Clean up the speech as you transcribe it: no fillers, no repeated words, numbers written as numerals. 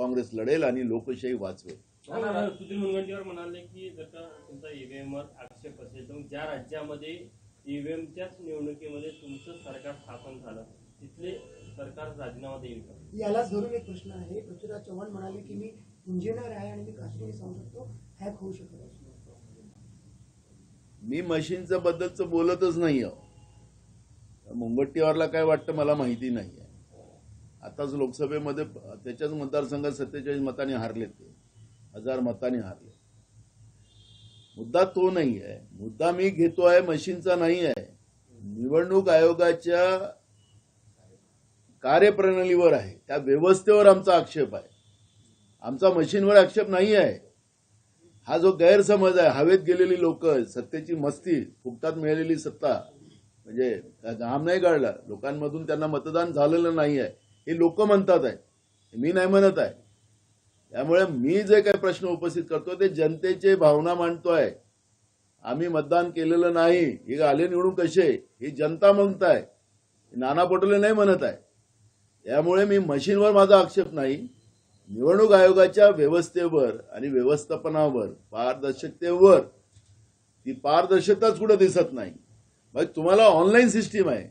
काँग्रेस लढेल आणि लोकशाही वाचवेल. सुधीर मुनगंटीवार म्हणाले की जर का तुमचा ईव्हीएमवर आक्षेप असेल तर ज्या राज्यामध्ये ईव्हीएमच्याच निवडणुकीमध्ये तुमचं सरकार स्थापन झालं तिथले सरकार राजीनामा देईल का? यालाच धरून एक प्रश्न आहे. पृथ्वीराज चव्हाण म्हणाले की मी इंजिनियर आहे आणि मी खात्रीने सांगू शकतो हॅक होऊ शकतो. मी मशीनच्या बद्दलच बोलतच नाही आहो. मुनगंटीवारला काय वाटतं मला माहिती नाही आहे. आताच लोकसभेमध्ये त्याच्याच मतदारसंघात 47 मतांनी हारले, ते 1000 मतांनी हारले. मुद्दा तो नाही आहे. मुद्दा मी घेतोय मशीनचा नाही आहे, निवडणूक आयोगाच्या कार्यप्रणालीवर आहे, त्या व्यवस्थेवर आमचा आक्षेप आहे. आमचा मशीनवर आक्षेप नाही आहे. हा जो गैरसमज आहे, हवेत गेलेली लोक, सत्तेची मस्ती, फुकटात मिळालेली सत्ता, म्हणजे घाम नाही गाळला, लोकांमधून त्यांना मतदान झालेलं नाही आहे हे लोक म्हणतात आहे, मी नाही म्हणत आहे. त्यामुळे मी जे काही प्रश्न उपस्थित करतो ते जनतेचे भावना मांडतोय. आम्ही मतदान केलेलं नाही, हे आले निवडून कसे, ही जनता म्हणताय, नाना पटोले नाही म्हणत आहे. त्यामुळे मी मशीनवर माझा आक्षेप नाही, निवडणूक आयोगाच्या व्यवस्थेवर आणि व्यवस्थापनावर, पारदर्शकतेवर. ती पारदर्शकताच कुठं दिसत नाही. मग तुम्हाला ऑनलाईन सिस्टीम आहे,